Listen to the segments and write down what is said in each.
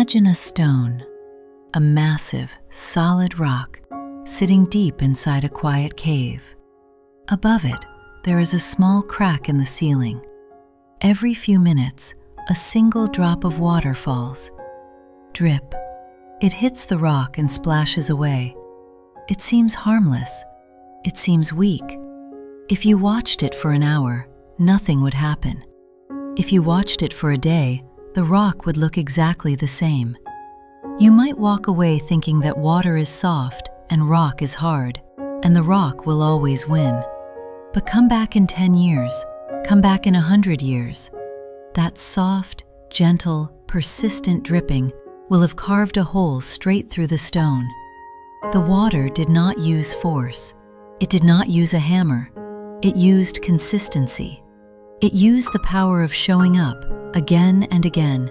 Imagine a stone, a massive, solid rock, sitting deep inside a quiet cave. Above it, there is a small crack in the ceiling. Every few minutes, a single drop of water falls. Drip. It hits the rock and splashes away. It seems harmless. It seems weak. If you watched it for an hour, nothing would happen. If you watched it for a day, the rock would look exactly the same. You might walk away thinking that water is soft and rock is hard, and the rock will always win. But come back in 10 years, come back in 100 years. That soft, gentle, persistent dripping will have carved a hole straight through the stone. The water did not use force. It did not use a hammer. It used consistency. It used the power of showing up again and again,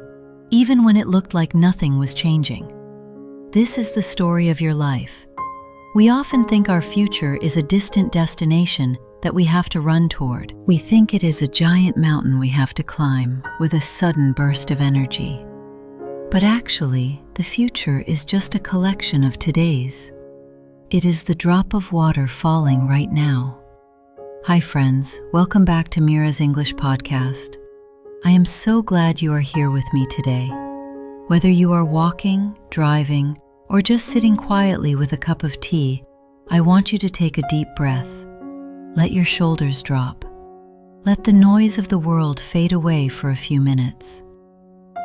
even when it looked like nothing was changing. This is the story of your life. We often think our future is a distant destination that we have to run toward. We think it is a giant mountain we have to climb with a sudden burst of energy. But actually, the future is just a collection of todays. It is the drop of water falling right now. Hi friends, welcome back to Mira's English podcast. I am so glad you are here with me today. Whether you are walking, driving, or just sitting quietly with a cup of tea, I want you to take a deep breath. Let your shoulders drop. Let the noise of the world fade away for a few minutes.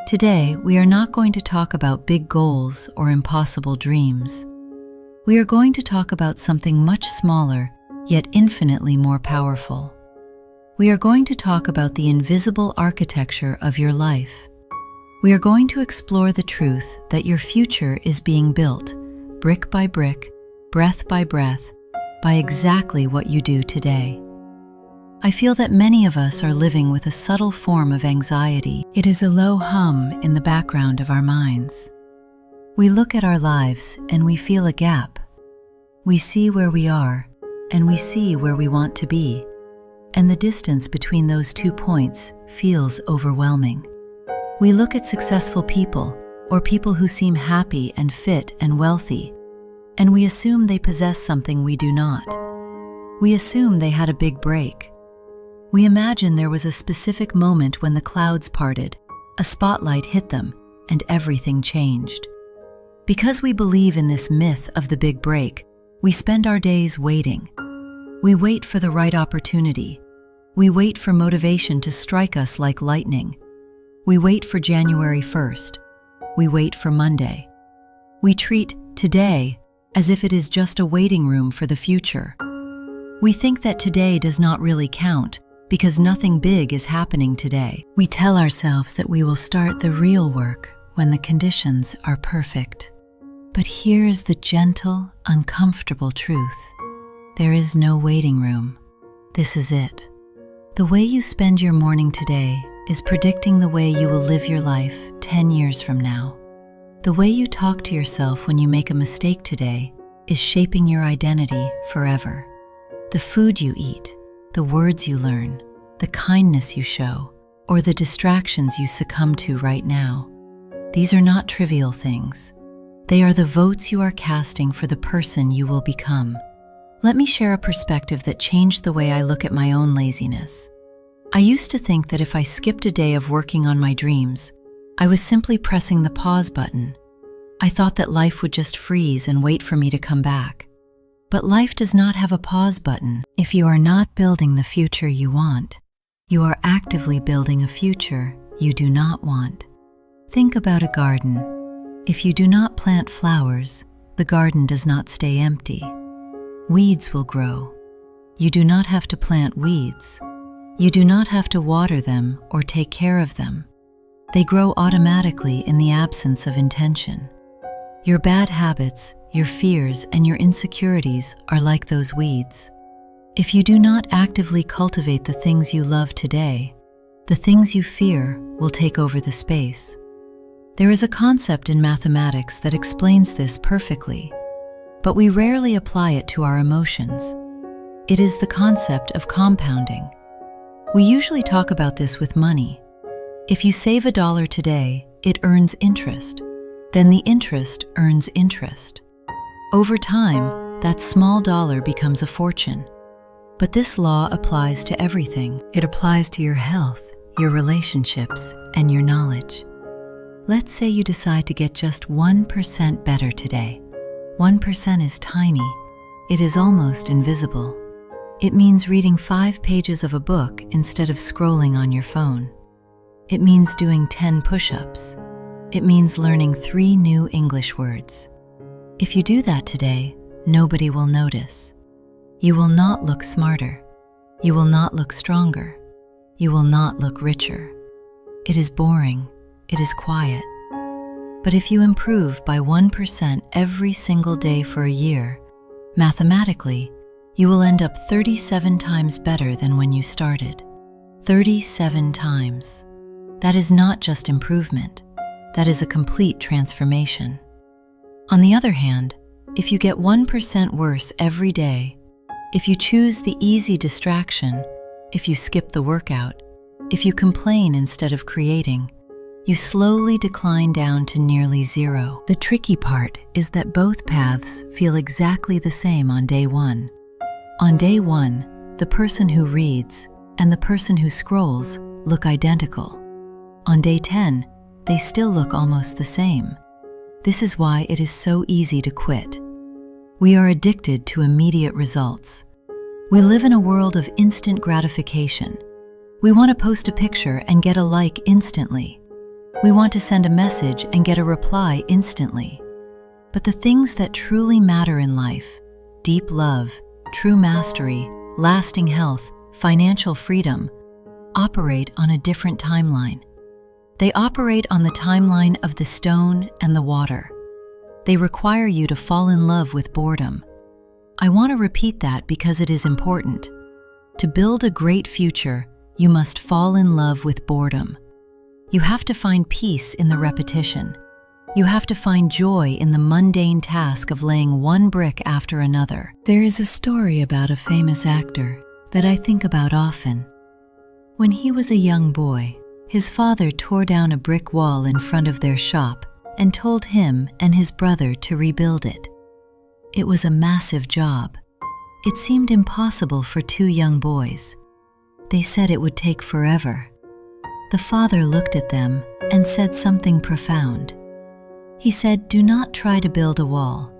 Today, we are not going to talk about big goals or impossible dreams. We are going to talk about something much smaller, yet infinitely more powerful. We are going to talk about the invisible architecture of your life. We are going to explore the truth that your future is being built, brick by brick, breath by breath, by exactly what you do today. I feel that many of us are living with a subtle form of anxiety. It is a low hum in the background of our minds. We look at our lives and we feel a gap. We see where we are and we see where we want to be. And the distance between those 2 points feels overwhelming. We look at successful people or people who seem happy and fit and wealthy, and we assume they possess something we do not. We assume they had a big break. We imagine there was a specific moment when the clouds parted, a spotlight hit them, and everything changed. Because we believe in this myth of the big break, we spend our days waiting. We wait for the right opportunity. We wait for motivation to strike us like lightning. We wait for January 1st. We wait for Monday. We treat today as if it is just a waiting room for the future. We think that today does not really count because nothing big is happening today. We tell ourselves that we will start the real work when the conditions are perfect. But here is the gentle, uncomfortable truth. There is no waiting room. This is it. The way you spend your morning today is predicting the way you will live your life 10 years from now. The way you talk to yourself when you make a mistake today is shaping your identity forever. The food you eat, the words you learn, the kindness you show, or the distractions you succumb to right now. These are not trivial things. They are the votes you are casting for the person you will become. Let me share a perspective that changed the way I look at my own laziness. I used to think that if I skipped a day of working on my dreams, I was simply pressing the pause button. I thought that life would just freeze and wait for me to come back. But life does not have a pause button. If you are not building the future you want, you are actively building a future you do not want. Think about a garden. If you do not plant flowers, the garden does not stay empty. Weeds will grow. You do not have to plant weeds. You do not have to water them or take care of them. They grow automatically in the absence of intention. Your bad habits, your fears, and your insecurities are like those weeds. If you do not actively cultivate the things you love today, the things you fear will take over the space. There is a concept in mathematics that explains this perfectly, but we rarely apply it to our emotions. It is the concept of compounding. We usually talk about this with money. If you save $1 today, it earns interest. then the interest earns interest. Over time, that small dollar becomes a fortune. But this law applies to everything. It applies to your health, your relationships, and your knowledge. Let's say you decide to get just 1% better today. 1% is tiny. It is almost invisible. It means reading 5 pages of a book instead of scrolling on your phone. It means doing 10 push-ups. It means learning 3 new English words. If you do that today, nobody will notice. You will not look smarter. You will not look stronger. You will not look richer. It is boring. It is quiet. But if you improve by 1% every single day for a year, mathematically, you will end up 37 times better than when you started. 37 times. That is not just improvement. That is a complete transformation. On the other hand, if you get 1% worse every day, if you choose the easy distraction, if you skip the workout, if you complain instead of creating, you slowly decline down to nearly zero. The tricky part is that both paths feel exactly the same on day 1. On day 1, the person who reads and the person who scrolls look identical. On day 10, they still look almost the same. This is why it is so easy to quit. We are addicted to immediate results. We live in a world of instant gratification. We want to post a picture and get a like instantly. We want to send a message and get a reply instantly. But the things that truly matter in life, deep love, true mastery, lasting health, financial freedom, operate on a different timeline. They operate on the timeline of the stone and the water. They require you to fall in love with boredom. I want to repeat that because it is important. To build a great future, you must fall in love with boredom. You have to find peace in the repetition. You have to find joy in the mundane task of laying one brick after another. There is a story about a famous actor that I think about often. When he was a young boy, his father tore down a brick wall in front of their shop and told him and his brother to rebuild it. It was a massive job. It seemed impossible for 2 young boys. They said it would take forever. The father looked at them and said something profound. He said, "Do not try to build a wall.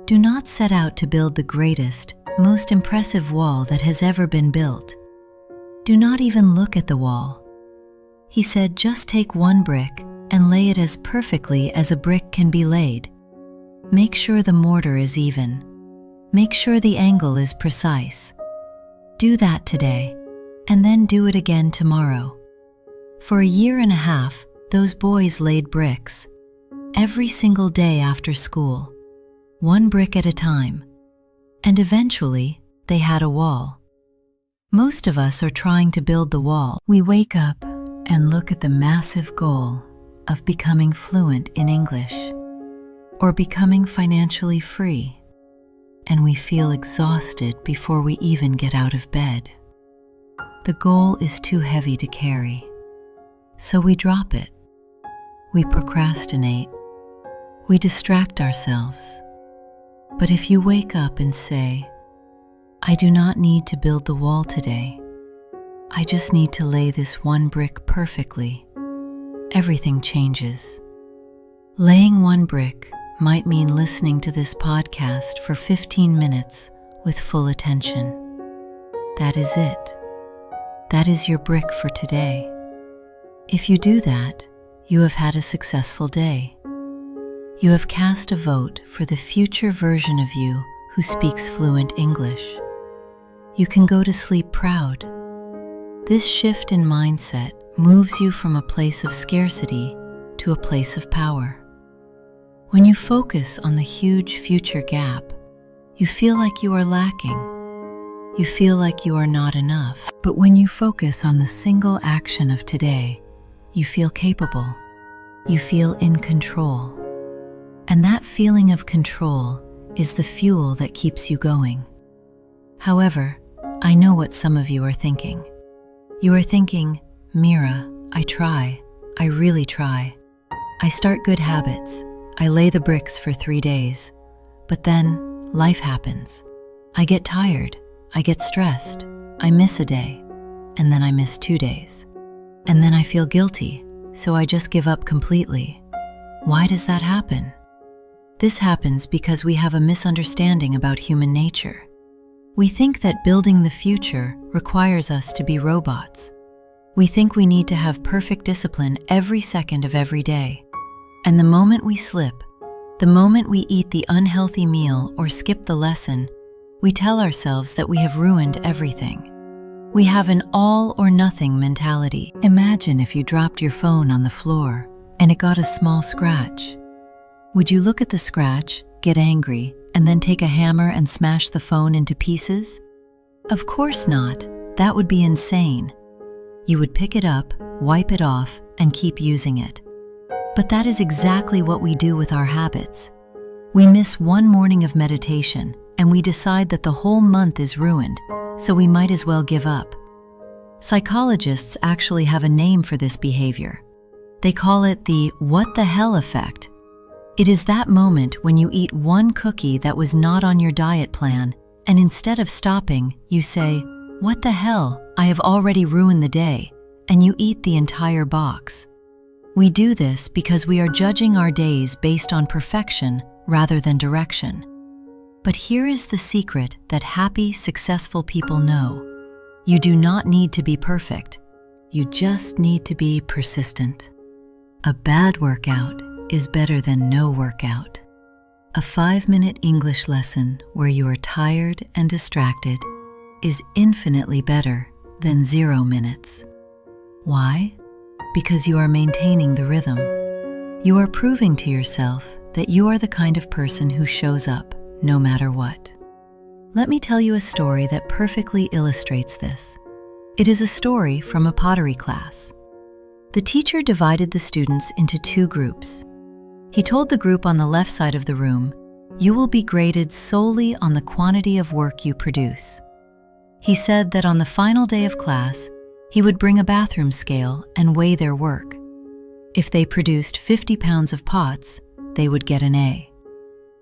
Do not set out to build the greatest, most impressive wall that has ever been built. Do not even look at the wall." He said, "Just take 1 brick and lay it as perfectly as a brick can be laid. Make sure the mortar is even. Make sure the angle is precise. Do that today, and then do it again tomorrow." For a year and a half, those boys laid bricks. Every single day after school, 1 brick at a time. And eventually, they had a wall. Most of us are trying to build the wall. We wake up and look at the massive goal of becoming fluent in English or becoming financially free, and we feel exhausted before we even get out of bed. The goal is too heavy to carry, so we drop it. We procrastinate. We distract ourselves. But if you wake up and say, "I do not need to build the wall today. I just need to lay this 1 brick perfectly," everything changes. Laying 1 brick might mean listening to this podcast for 15 minutes with full attention. That is it. That is your brick for today. If you do that, you have had a successful day. You have cast a vote for the future version of you who speaks fluent English. You can go to sleep proud. This shift in mindset moves you from a place of scarcity to a place of power. When you focus on the huge future gap, you feel like you are lacking. You feel like you are not enough. But when you focus on the single action of today, you feel capable. You feel in control. And that feeling of control is the fuel that keeps you going. However, I know what some of you are thinking. You are thinking, "Mira, I try. I really try. I start good habits. I lay the bricks for 3 days. But then, life happens. I get tired, I get stressed, I miss a day, and then I miss 2 days. And then I feel guilty, so I just give up completely. Why does that happen? This happens because we have a misunderstanding about human nature. We think that building the future requires us to be robots. We think we need to have perfect discipline every second of every day. And the moment we slip, the moment we eat the unhealthy meal or skip the lesson, we tell ourselves that we have ruined everything. We have an all or nothing mentality. Imagine if you dropped your phone on the floor and it got a small scratch. Would you look at the scratch, get angry, and then take a hammer and smash the phone into pieces? Of course not. That would be insane. You would pick it up, wipe it off, and keep using it. But that is exactly what we do with our habits. We miss one morning of meditation, and we decide that the whole month is ruined, so we might as well give up. Psychologists actually have a name for this behavior. They call it the "what the hell" effect. It is that moment when you eat one cookie that was not on your diet plan, and instead of stopping, you say, "What the hell, I have already ruined the day," and you eat the entire box. We do this because we are judging our days based on perfection rather than direction. But here is the secret that happy, successful people know. You do not need to be perfect. You just need to be persistent. A bad workout is better than no workout. A 5-minute English lesson where you are tired and distracted is infinitely better than 0 minutes. Why? Because you are maintaining the rhythm. You are proving to yourself that you are the kind of person who shows up no matter what. Let me tell you a story that perfectly illustrates this. It is a story from a pottery class. The teacher divided the students into 2 groups. He told the group on the left side of the room, "You will be graded solely on the quantity of work you produce." He said that on the final day of class, he would bring a bathroom scale and weigh their work. If they produced 50 pounds of pots, they would get an A.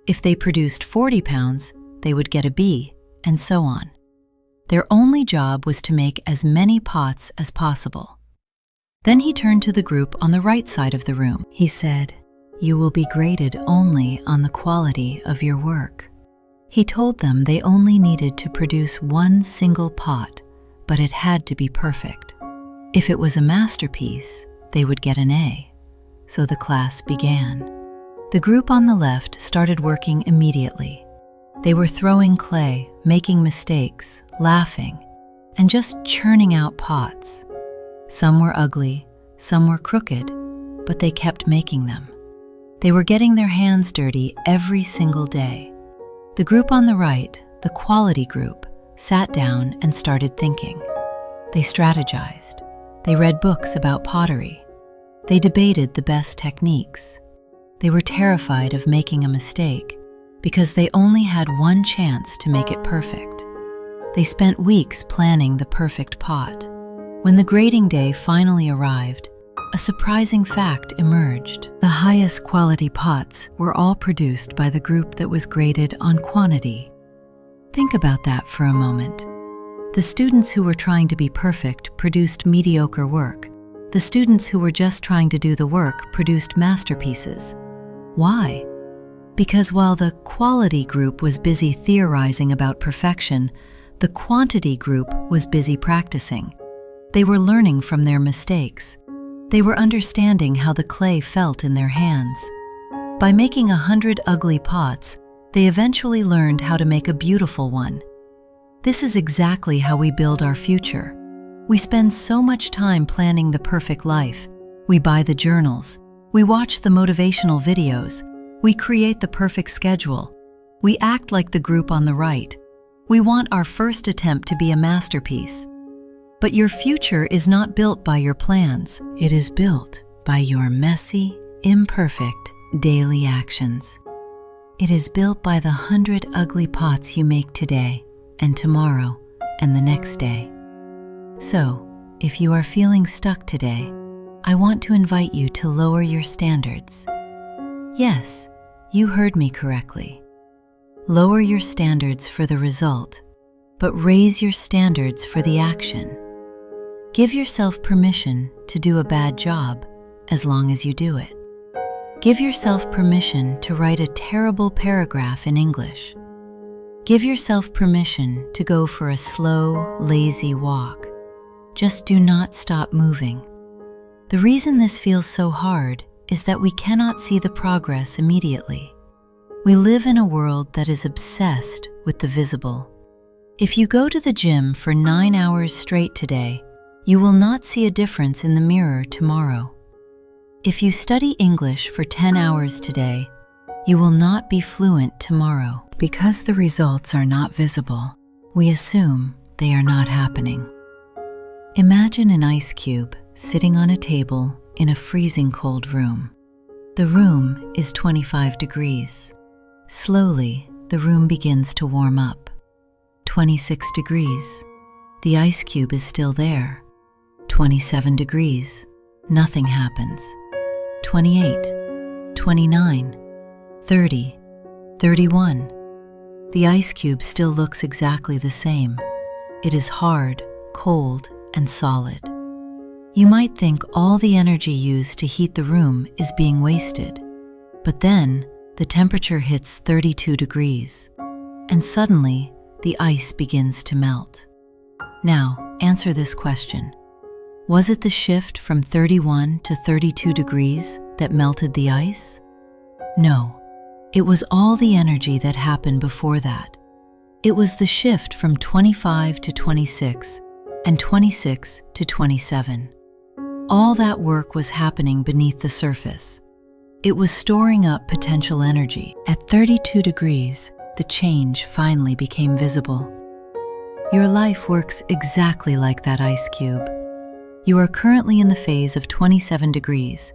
If they produced 40 pounds, they would get a B, and so on. Their only job was to make as many pots as possible. Then he turned to the group on the right side of the room. He said, "You will be graded only on the quality of your work." He told them they only needed to produce one single pot, but it had to be perfect. If it was a masterpiece, they would get an A. So the class began. The group on the left started working immediately. They were throwing clay, making mistakes, laughing, and just churning out pots. Some were ugly, some were crooked, but they kept making them. They were getting their hands dirty every single day. The group on the right, the quality group, sat down and started thinking. They strategized. They read books about pottery. They debated the best techniques. They were terrified of making a mistake because they only had one chance to make it perfect. They spent weeks planning the perfect pot. When the grading day finally arrived, a surprising fact emerged. The highest quality pots were all produced by the group that was graded on quantity. Think about that for a moment. The students who were trying to be perfect produced mediocre work. The students who were just trying to do the work produced masterpieces. Why? Because while the quality group was busy theorizing about perfection, the quantity group was busy practicing. They were learning from their mistakes. They were understanding how the clay felt in their hands. By making 100 ugly pots, they eventually learned how to make a beautiful one. This is exactly how we build our future. We spend so much time planning the perfect life. We buy the journals. We watch the motivational videos. We create the perfect schedule. We act like the group on the right. We want our first attempt to be a masterpiece. But your future is not built by your plans. It is built by your messy, imperfect, daily actions. It is built by the 100 ugly pots you make today, and tomorrow, and the next day. So, if you are feeling stuck today, I want to invite you to lower your standards. Yes, you heard me correctly. Lower your standards for the result, but raise your standards for the action. Give yourself permission to do a bad job as long as you do it. Give yourself permission to write a terrible paragraph in English. Give yourself permission to go for a slow, lazy walk. Just do not stop moving. The reason this feels so hard is that we cannot see the progress immediately. We live in a world that is obsessed with the visible. If you go to the gym for 9 hours straight today, you will not see a difference in the mirror tomorrow. If you study English for 10 hours today, you will not be fluent tomorrow. Because the results are not visible, we assume they are not happening. Imagine an ice cube sitting on a table in a freezing cold room. The room is 25 degrees. Slowly, the room begins to warm up. 26 degrees. The ice cube is still there. 27 degrees. Nothing happens. 28, 29, 30, 31. The ice cube still looks exactly the same. It is hard, cold, and solid. You might think all the energy used to heat the room is being wasted, but then the temperature hits 32 degrees, and suddenly the ice begins to melt. Now, answer this question. Was it the shift from 31 to 32 degrees that melted the ice? No, it was all the energy that happened before that. It was the shift from 25 to 26 and 26 to 27. All that work was happening beneath the surface. It was storing up potential energy. At 32 degrees, the change finally became visible. Your life works exactly like that ice cube. You are currently in the phase of 27 degrees.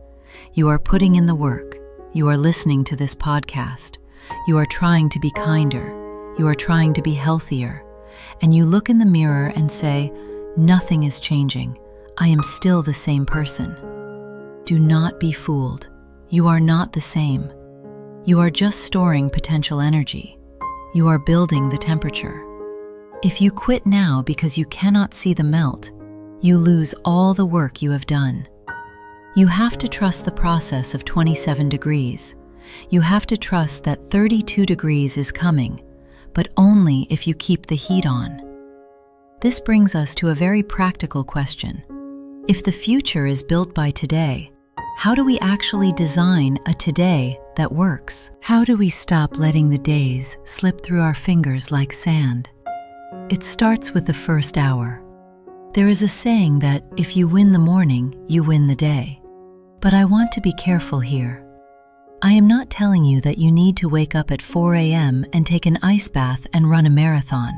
You are putting in the work. You are listening to this podcast. You are trying to be kinder. You are trying to be healthier. And you look in the mirror and say, "Nothing is changing. I am still the same person." Do not be fooled. You are not the same. You are just storing potential energy. You are building the temperature. If you quit now because you cannot see the melt, you lose all the work you have done. You have to trust the process of 27 degrees. You have to trust that 32 degrees is coming, but only if you keep the heat on. This brings us to a very practical question. If the future is built by today, how do we actually design a today that works? How do we stop letting the days slip through our fingers like sand? It starts with the first hour. There is a saying that if you win the morning, you win the day. But I want to be careful here. I am not telling you that you need to wake up at 4 a.m. and take an ice bath and run a marathon.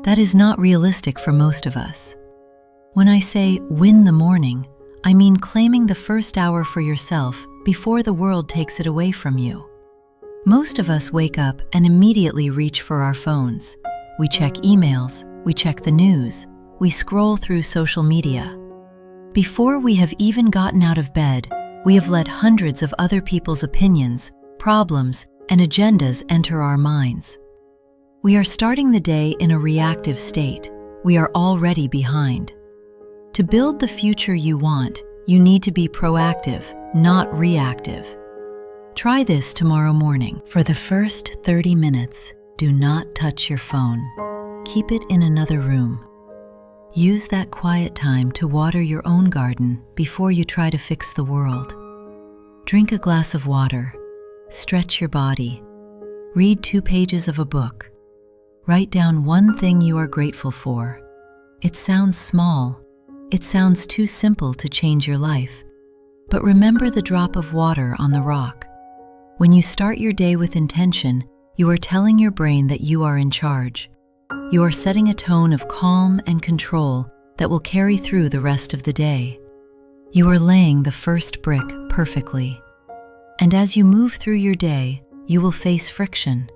That is not realistic for most of us. When I say win the morning, I mean claiming the first hour for yourself before the world takes it away from you. Most of us wake up and immediately reach for our phones. We check emails, we check the news, we scroll through social media. Before we have even gotten out of bed, we have let hundreds of other people's opinions, problems, and agendas enter our minds. We are starting the day in a reactive state. We are already behind. To build the future you want, you need to be proactive, not reactive. Try this tomorrow morning. For the first 30 minutes, do not touch your phone. Keep it in another room. Use that quiet time to water your own garden before you try to fix the world. Drink a glass of water. Stretch your body. Read 2 pages of a book. Write down one thing you are grateful for. It sounds small. It sounds too simple to change your life. But remember the drop of water on the rock. When you start your day with intention, you are telling your brain that you are in charge. You are setting a tone of calm and control that will carry through the rest of the day. You are laying the first brick perfectly. And as you move through your day, you will face friction.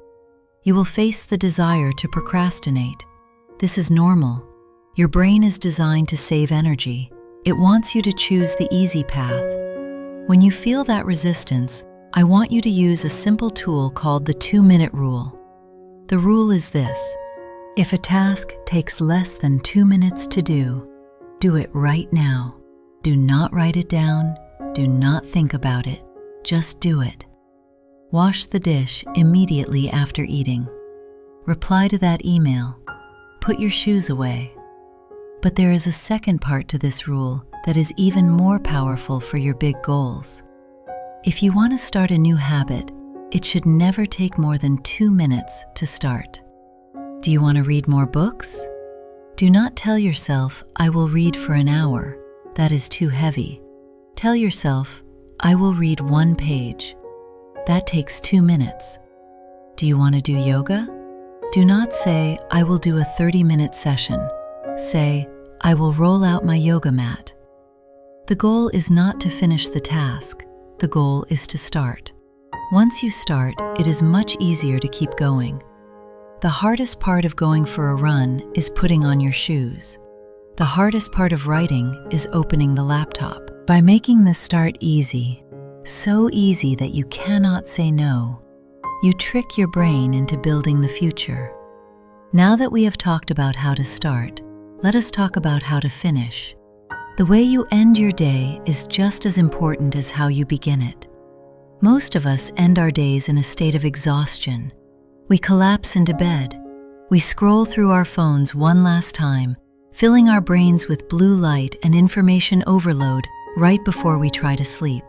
You will face the desire to procrastinate. This is normal. Your brain is designed to save energy. It wants you to choose the easy path. When you feel that resistance, I want you to use a simple tool called the 2-minute rule. The rule is this: if a task takes less than 2 minutes to do it right now. Do not write it down. Do not think about it. Just do it. Wash the dish immediately after eating. Reply to that email. Put your shoes away. But there is a second part to this rule that is even more powerful for your big goals. If you want to start a new habit, it should never take more than 2 minutes to start. Do you want to read more books? Do not tell yourself, I will read for an hour. That is too heavy. Tell yourself, I will read 1 page. That takes 2 minutes. Do you want to do yoga? Do not say, I will do a 30-minute session. Say, I will roll out my yoga mat. The goal is not to finish the task. The goal is to start. Once you start, it is much easier to keep going. The hardest part of going for a run is putting on your shoes. The hardest part of writing is opening the laptop. By making the start easy, so easy that you cannot say no, you trick your brain into building the future. Now that we have talked about how to start, let us talk about how to finish. The way you end your day is just as important as how you begin it. Most of us end our days in a state of exhaustion. We collapse into bed. We scroll through our phones one last time, filling our brains with blue light and information overload right before we try to sleep.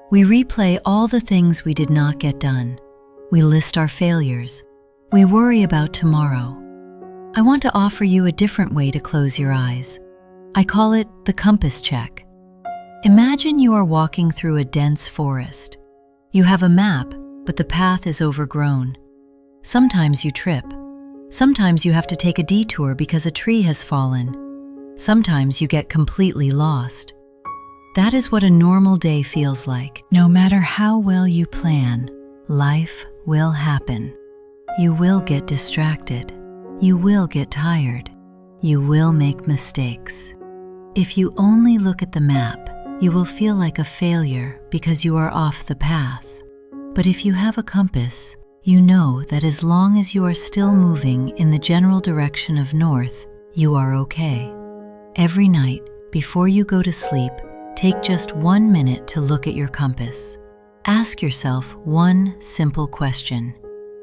We replay all the things we did not get done. We list our failures. We worry about tomorrow. I want to offer you a different way to close your eyes. I call it the compass check. Imagine you are walking through a dense forest. You have a map, but the path is overgrown. Sometimes you trip. Sometimes you have to take a detour because a tree has fallen. Sometimes you get completely lost. That is what a normal day feels like. No matter how well you plan, life will happen. You will get distracted. You will get tired. You will make mistakes. If you only look at the map, you will feel like a failure because you are off the path. But if you have a compass, you know that as long as you are still moving in the general direction of north, you are okay. Every night, before you go to sleep, take just 1 minute to look at your compass. Ask yourself one simple question.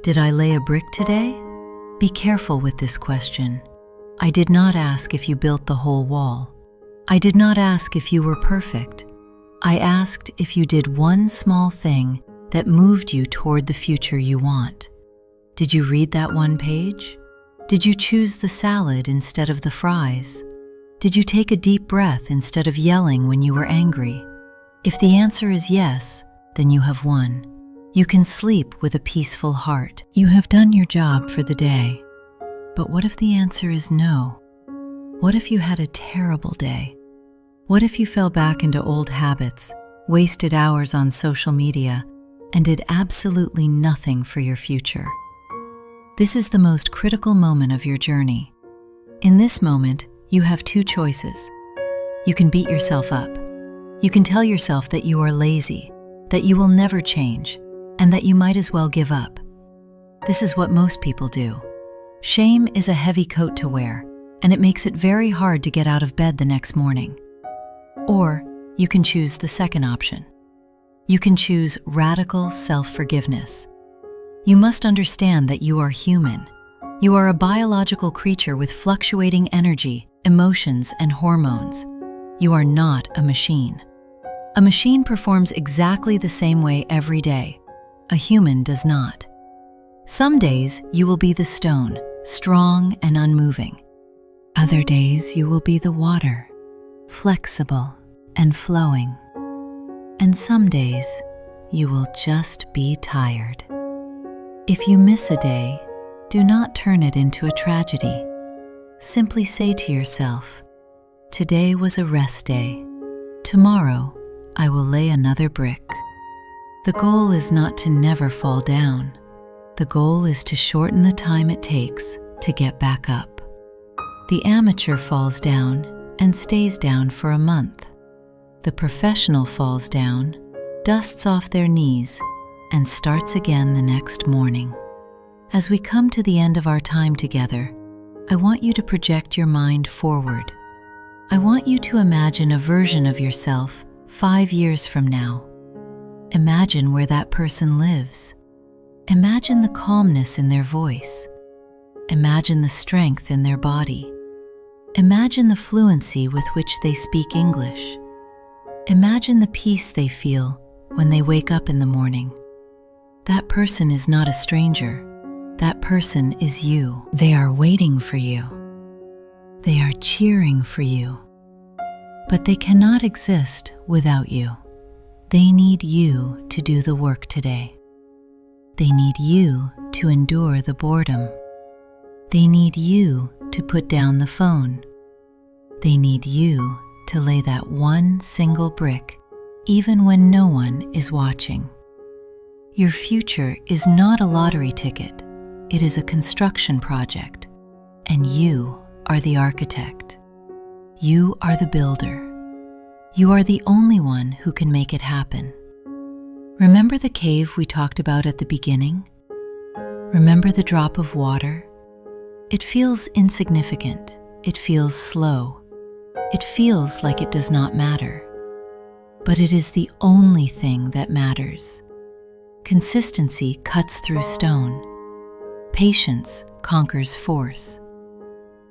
Did I lay a brick today? Be careful with this question. I did not ask if you built the whole wall. I did not ask if you were perfect. I asked if you did one small thing that moved you toward the future you want. Did you read that 1 page? Did you choose the salad instead of the fries? Did you take a deep breath instead of yelling when you were angry? If the answer is yes, then you have won. You can sleep with a peaceful heart. You have done your job for the day. But what if the answer is no? What if you had a terrible day? What if you fell back into old habits, wasted hours on social media, and did absolutely nothing for your future? This is the most critical moment of your journey. In this moment, you have 2 choices. You can beat yourself up. You can tell yourself that you are lazy, that you will never change, and that you might as well give up. This is what most people do. Shame is a heavy coat to wear, and it makes it very hard to get out of bed the next morning. Or you can choose the second option. You can choose radical self-forgiveness. You must understand that you are human. You are a biological creature with fluctuating energy, emotions, and hormones. You are not a machine. A machine performs exactly the same way every day. A human does not. Some days you will be the stone, strong and unmoving. Other days you will be the water, flexible and flowing. And some days you will just be tired. If you miss a day, do not turn it into a tragedy. Simply say to yourself, today was a rest day. Tomorrow, I will lay another brick. The goal is not to never fall down. The goal is to shorten the time it takes to get back up. The amateur falls down and stays down for a month. The professional falls down dusts off their knees, and starts again the next morning. As we come to the end of our time together, I want you to project your mind forward. I want you to imagine a version of yourself 5 years from now. Imagine where that person lives. Imagine the calmness in their voice. Imagine the strength in their body. Imagine the fluency with which they speak English. Imagine the peace they feel when they wake up in the morning. That person is not a stranger. That person is you. They are waiting for you. They are cheering for you. But they cannot exist without you. They need you to do the work today. They need you to endure the boredom. They need you to put down the phone. They need you to lay that one single brick, even when no one is watching. Your future is not a lottery ticket. It is a construction project, and you are the architect. You are the builder. You are the only one who can make it happen. Remember the cave we talked about at the beginning? Remember the drop of water? It feels insignificant. It feels slow. It feels like it does not matter. But it is the only thing that matters. Consistency cuts through stone. Patience conquers force.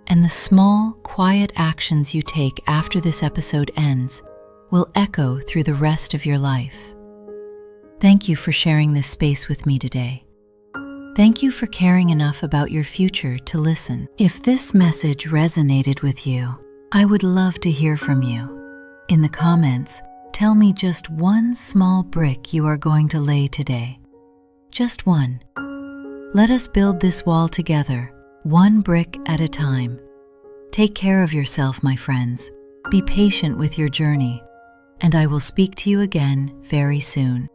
And the small, quiet actions you take after this episode ends will echo through the rest of your life. Thank you for sharing this space with me today. Thank you for caring enough about your future to listen. If this message resonated with you, I would love to hear from you. In the comments, tell me just one small brick you are going to lay today. Just one. Let us build this wall together, one brick at a time. Take care of yourself, my friends. Be patient with your journey, and I will speak to you again very soon.